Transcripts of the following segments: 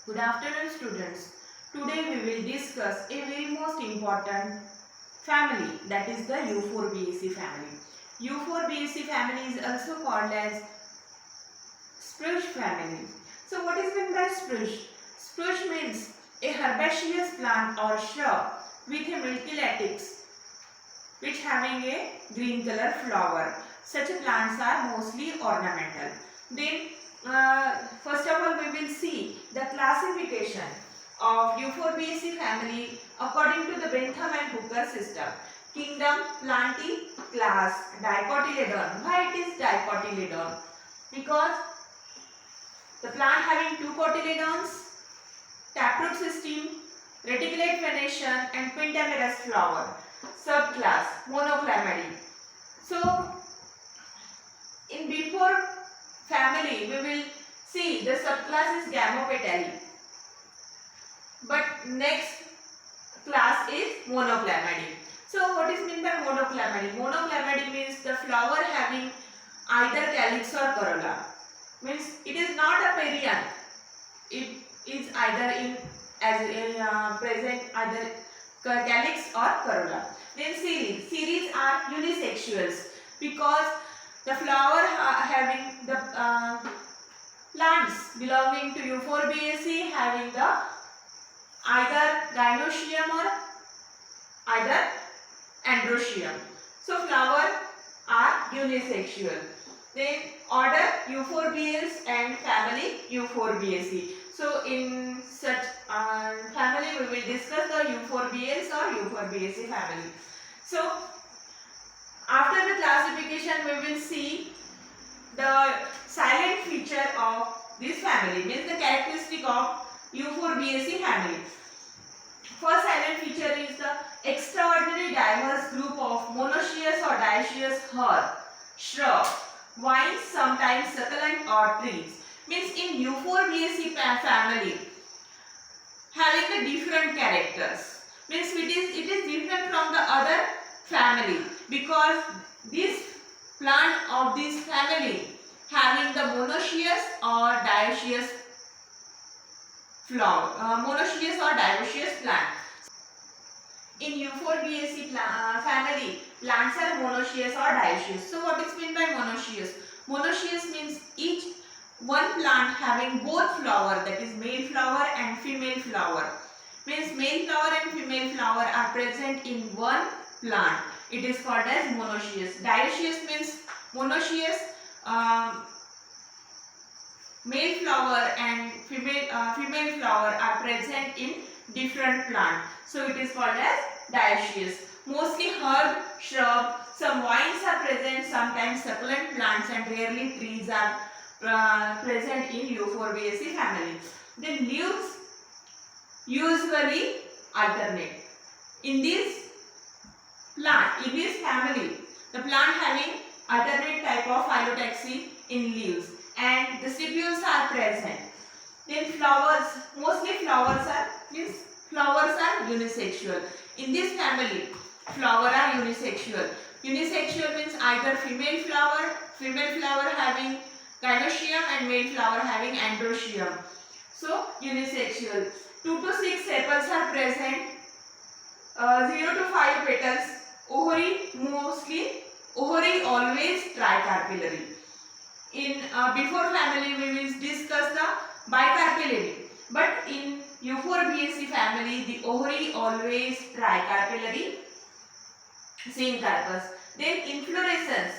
Good afternoon, students. Today we will discuss a very most important family, that is the Euphorbiaceae family. Euphorbiaceae family is also called as spruce family. So what is meant by spruce? Spruce means a herbaceous plant or shrub with a milky latex which having a green color flower. Such plants are mostly ornamental. Then first of all we will see the classification of Euphorbiaceae family according to the Bentham and Hooker system. Kingdom Plantae, class Dicotyledon. Why it is Dicotyledon? Because the plant having two cotyledons, taproot system, reticulate venation and pentamerous flower. Subclass Monoclamidae. So in before family we will see the subclass is Gamopetalae, but next class is Monoclamidae. So what is meant by Monoclamidae? Monoclamidae means the flower having either calyx or corolla. Means it is not a perianth. It is either in as present either calyx or corolla. Then series are unisexuals because the flower having the plants belonging to Euphorbiaceae having the either gynoecium or either androecium. So flower are unisexual. Then order Euphorbiaceae and family Euphorbiaceae. So in such family we will discuss the Euphorbiaceae or Euphorbiaceae family. So after the classification we will see the silent feature of this family, means the characteristic of Euphorbiaceae family. First silent feature is the extraordinary diverse group of monoecious or dioecious herb, shrub, vines, sometimes succulent or trees. Means in Euphorbiaceae family having the different characters. Means it is different from the other family because this plant of this family having the monoecious or dioecious flower, monoecious or dioecious plant. In Euphorbiaceae family, plants are monoecious or dioecious. So what is meant by monoecious? Monoecious means each one plant having both flower, that is male flower and female flower. Means male flower and female flower are present in one plant. It is called as monoecious. Dioecious means monoecious, male flower and female flower are present in different plant. So it is called as dioecious. Mostly herb, shrub, some vines are present, sometimes succulent plants and rarely trees are present in Euphorbiaceae family. Then leaves usually alternate. In this family, the plant having alternate type of phyllotaxy in leaves and the stipules are present. Then flowers, mostly flowers are unisexual. In this family, flower are unisexual. Unisexual means either female flower having gynoecium and male flower having androecium. So unisexual. 2 to 6 sepals are present. 0 to 5 petals. Ovary always tricarpellary. In before family we will discuss the bicarpellary, but in Euphorbiaceae family the ovary always tricarpellary, same carpus. Then inflorescence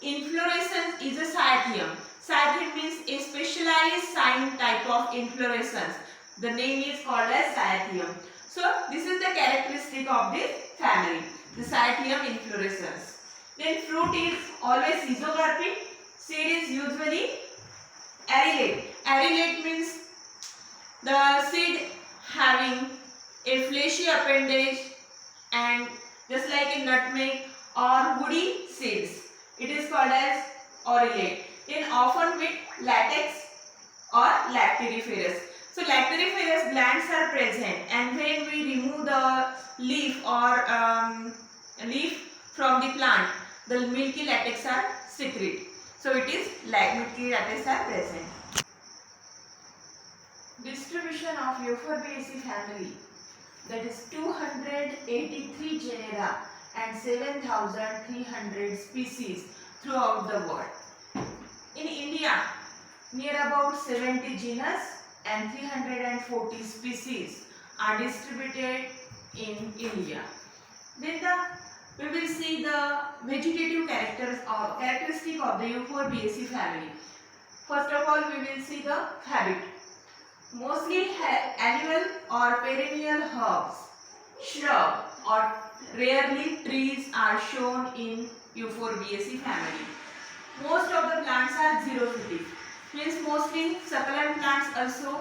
is a cyathium. Cyathium means a specialized sign type of inflorescence. The name is called as cyathium. So this is the characteristic of this family, the cyathium inflorescence. Then fruit is always schizocarpine. Seed is usually arillate. Arillate means the seed having a fleshy appendage and just like a nutmeg or woody seeds. It is called as arillate. Then often with latex or lacteriferous. So lacteriferous glands are present and when we remove the leaf or leaf from the plant, the milky latex are secrete. So it is like milky latex are present. This distribution of Euphorbiaceae family, that is 283 genera and 7,300 species throughout the world. In India, near about 70 genus and 340 species are distributed in India. Then we will see the vegetative characteristic of the Euphorbiaceae family. First of all, we will see the habit. Mostly annual or perennial herbs, shrub or rarely trees are shown in Euphorbiaceae family. Most of the plants are xerophytic, means mostly succulent plants also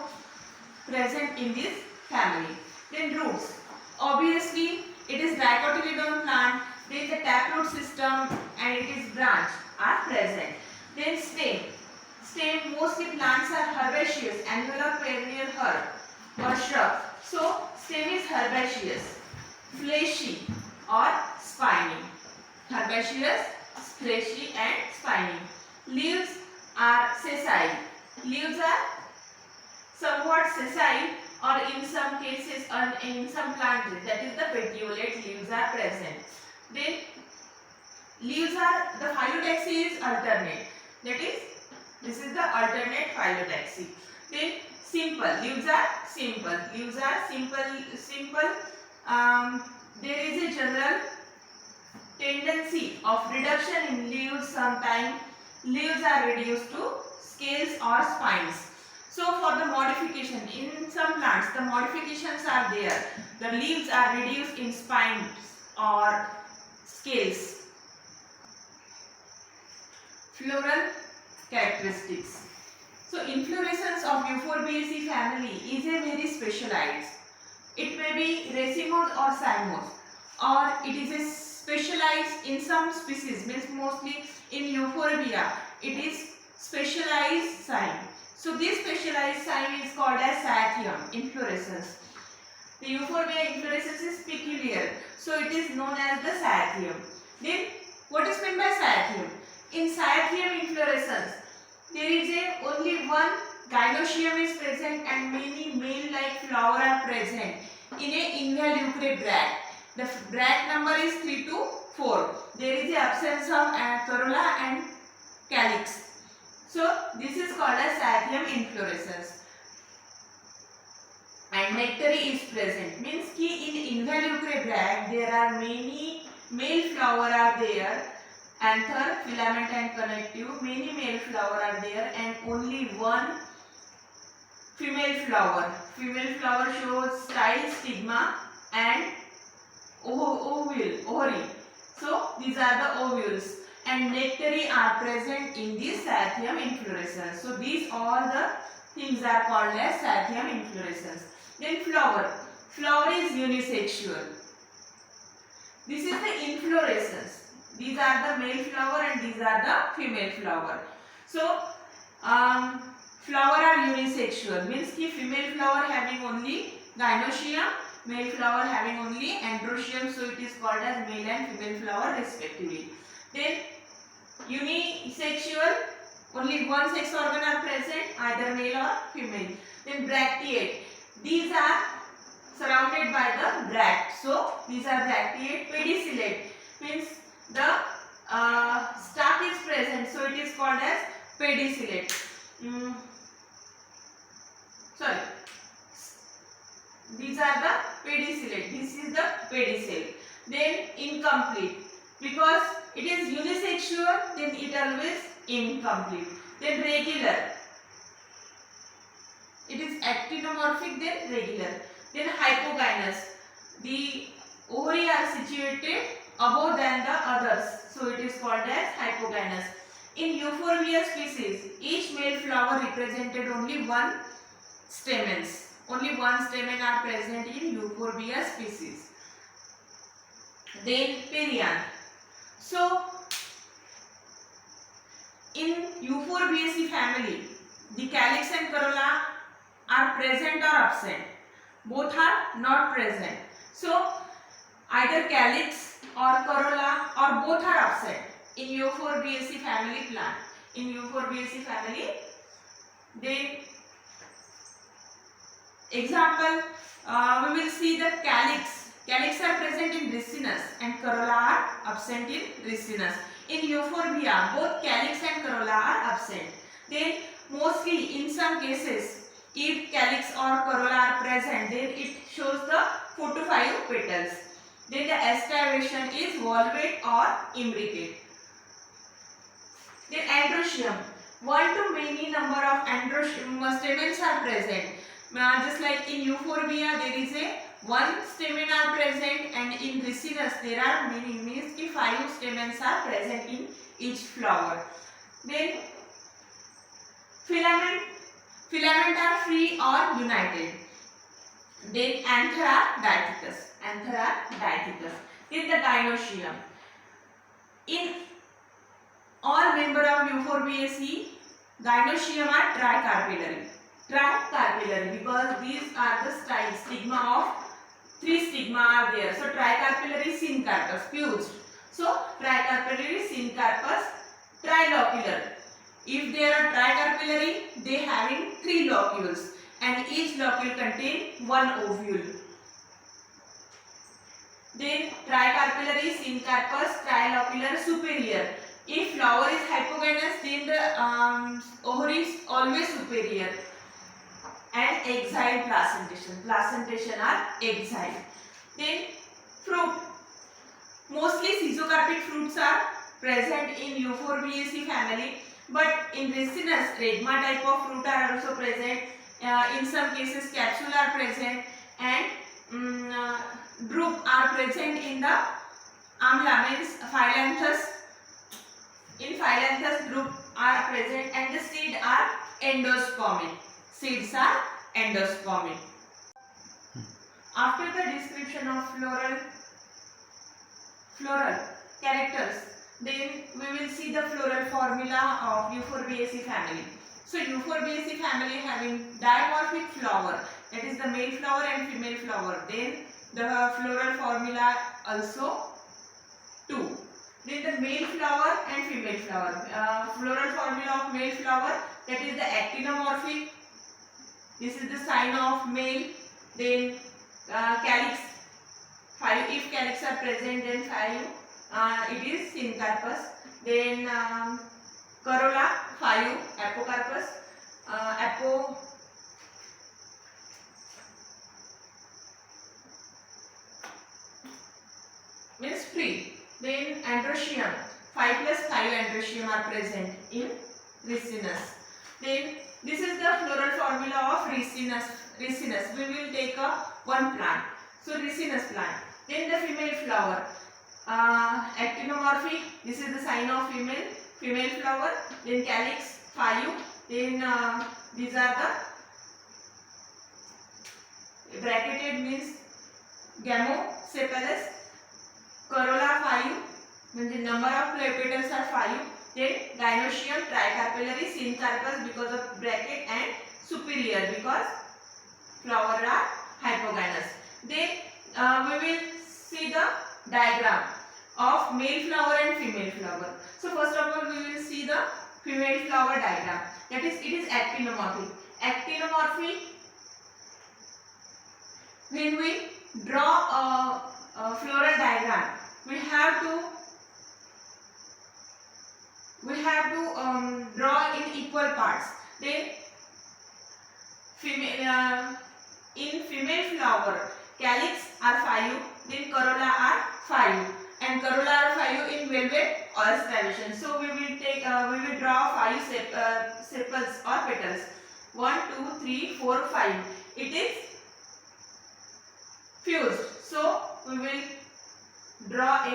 present in this family. Then roots. Obviously, it is dicotyledon plant. There is a taproot system and it is branch are present. Then stem. Stem, mostly plants are herbaceous, annual or perennial herb or shrub. So stem is herbaceous, fleshy or spiny. Herbaceous, fleshy and spiny. Leaves are sessile. Leaves are somewhat sessile, or in some cases in some plants, that is the petiolate leaves are present. Then leaves are, the phyllotaxy is alternate, that is this is the alternate phyllotaxy. Then simple, leaves are simple. Leaves are simple. There is a general tendency of reduction in leaves. Sometimes leaves are reduced to scales or spines. So for the modification, in some plants the modifications are there. The leaves are reduced in spines or scales. Floral characteristics. So inflorescence of Euphorbiaceae family is a very specialized. It may be racemose or cymose, or it is a specialized in some species, means mostly in Euphorbia it is specialized cyme. So this specialized cyme is called as cyathium inflorescence. The Euphorbia inflorescence is peculiar, so it is known as the cyathium. Then what is meant by cyathium? In cyathium inflorescence, there is only one gynoecium is present and many male-like flowers are present in a involucre bracts. The bracts number is 3 to 4. There is the absence of corolla and calyx. So this is called as cyathium inflorescence. And nectary is present, means ki in involucre bract there are many male flowers are there. Anther, filament and connective, many male flowers are there and only one female flower. Female flower shows style, stigma and ovary. So these are the ovules and nectary are present in this cyathium inflorescence. So these all the things are called as cyathium inflorescence. Then flower. Flower is unisexual. This is the inflorescence. These are the male flower and these are the female flower. So flower are unisexual, means ki female flower having only gynoecium, male flower having only androecium, so it is called as male and female flower respectively. Then unisexual, only one sex organ are present, either male or female. Then bracteate, these are surrounded by the bract, so these are bracteate. Pedicellate means the stalk is present, so it is called as pedicellate. These are the pedicellate. This is the pedicel. Then incomplete, because it is unisexual, then it always incomplete. Then regular, it is actinomorphic, then regular. Then hypogynous, the ovary are situated above than the others, so it is called as hypogynous. In Euphorbia species, each male flower represented only one stamens. Only one stamen are present in Euphorbia species. Then perianth. So in Euphorbiaceae family, the calyx and corolla are present or absent. Both are not present. So either calyx or corolla or both are absent in Euphorbiaceae family plant. In Euphorbiaceae family, then Example, we will see the calyx. Calyx are present in ricinus and corolla are absent in ricinus. In euphorbia, both calyx and corolla are absent. Then mostly in some cases, if calyx or corolla are present, then it shows the 4 to 5 petals. Then the aestivation is volvate or imbricate. Then androecium, 1 to many number of androecium stamens are present. Just like in euphorbia, there is a 1 stamen are present, and in ricinus there are many, means ki 5 stamens are present in each flower. Then filament are free or united. Then anthera diaticus. Then the gynoecium. In all member of Euphorbiaceae, gynoecium are tricarpellary. Because these are the stigma of 3 stigma are there. So tricarpellary syncarpus fused. So tricarpellary syncarpus trilocular. If they are tricarpellary, they having 3 locules and each locule contain 1 ovule. Then tricarpellary syncarpus trilocular superior. If flower is hypogynous, then the ovary is always superior. And exile placentation are exile. Then fruit, mostly schizocarpic fruits are present in Euphorbiaceae family, but in ricinus regma type of fruit are also present. In some cases capsule are present, and drupe are present in the amla, means phyllanthus. In phyllanthus drupe are present, and the seed are endospermic. Seeds are endospermic. After the description of floral characters, then we will see the floral formula of Euphorbiaceae family. So Euphorbiaceae family having dimorphic flower, that is the male flower and female flower. Then the floral formula also 2. Then the male flower and female flower. Floral formula of male flower, that is the actinomorphic. This is the sign of male. Then calyx 5. If calyx are present, then 5. It is syncarpus. Then corolla 5. Apocarpus. Means free. Then androecium 5 plus 5 androecium are present in ricinus. Then this is the floral formula of ricinus. We will take one plant. So ricinus plant. Then the female flower, actinomorphic. This is the sign of female flower. Then calyx 5. Then these are the bracketed, means gamosepalous. Corolla 5. Means number of petals are 5. Then gynoecium tricarpellary syncarpus because of bracket, and superior because flower are hypogynous. Then we will see the diagram of male flower and female flower. So first of all we will see the female flower diagram. That is, it is actinomorphic. When we draw a floral diagram, we have to draw in equal parts. Then in female flower, calyx are 5, then corolla are 5, and corolla are 5 in velvet or aestivation. So we will draw 5 sepals or petals. 1, 2, 3, 4, 5. It is fused. So we will draw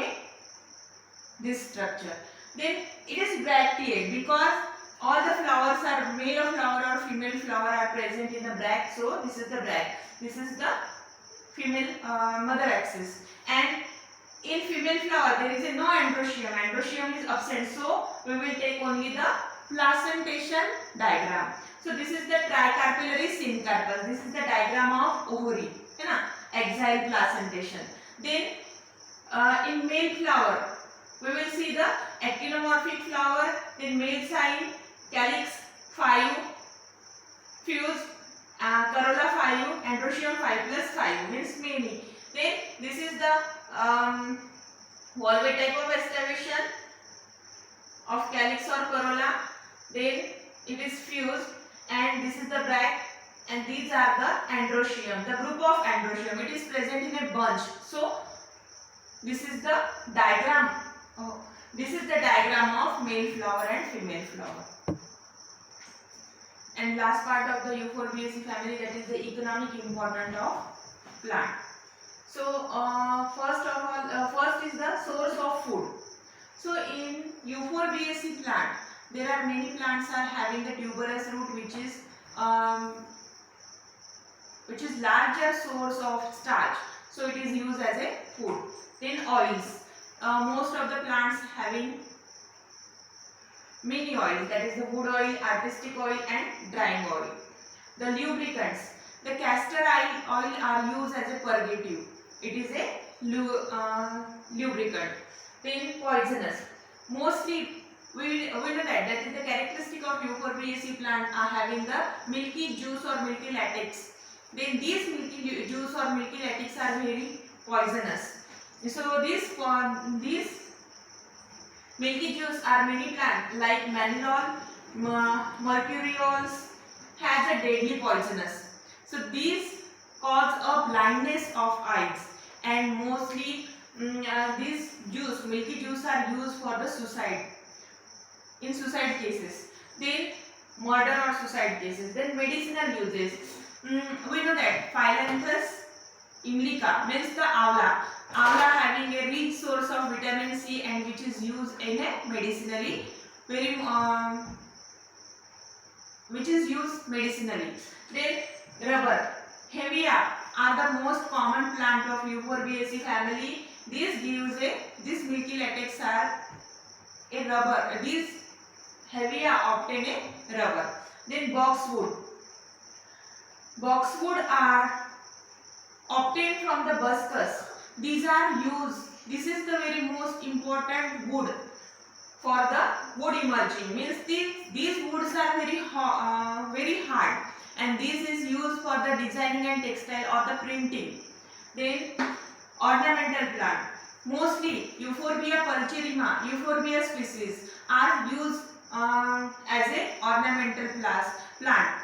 this structure. Then it is bracteate because all the flowers are male flower or female flower are present in the bracts. So this is the bract. This is the female mother axis. And in female flower there is no androecium. Androecium is absent. So we will take only the placentation diagram. So this is the tricarpellary syncarpus. This is the diagram of ovary. Exile placentation. Then in male flower we will see the actinomorphic flower, then male sign, calyx 5, fused, corolla 5, Androecium 5 plus 5 means many. Then this is the valvate type of excavation of calyx or corolla. Then it is fused, and this is the bracts, and these are the Androecium, the group of Androecium. It is present in a bunch. So this is the diagram. This is the diagram of male flower and female flower. And last part of the Euphorbiaceae family, that is the economic importance of plant. So first is the source of food. So in Euphorbiaceae plant, there are many plants are having the tuberous root, which is larger source of starch. So it is used as a food. Then oils. Most of the plants having many oils, that is the wood oil, artistic oil and drying oil. The lubricants. The castor oil are used as a purgative. It is a lubricant. Then poisonous. Mostly we know that is the characteristic of Euphorbiaceae plant are having the milky juice or milky latex. Then these milky juice or milky latex are very poisonous. So these milky juice are many plants like manilol, mercuriols has a deadly poisonous. So these cause a blindness of eyes, and mostly these milky juice are used for the suicide, in suicide cases. Then murder or suicide cases. Then medicinal uses. We know that Phyllanthus imlica means the avla. Avla having a rich source of vitamin C, and which is used in a medicinally Then rubber. Hevea are the most common plant of Euphorbiaceae family. This milky latex are a rubber. These Hevea obtain a rubber. Then boxwood. Boxwood are obtained from the buscus. These are used. This is the very most important wood for the wood emerging. Means these woods are very hard, and this is used for the designing and textile or the printing. Then ornamental plant. Mostly Euphorbia pulcherrima, Euphorbia species are used as a ornamental plant.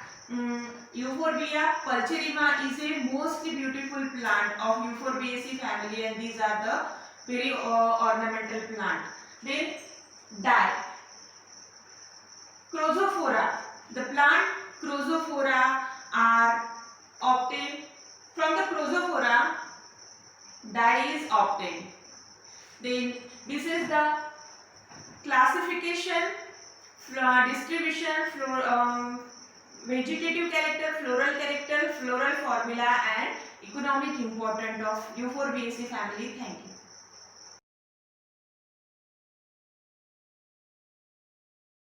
Euphorbia pulcherrima is a mostly beautiful plant of Euphorbiaceae family, and these are the very ornamental plant. Then dye. Chrozophora. The plant Chrozophora are obtained from the Chrozophora. Dye is obtained. Then this is the classification, distribution, vegetative character, floral formula, and economic importance of Euphorbiaceae family. Thank you.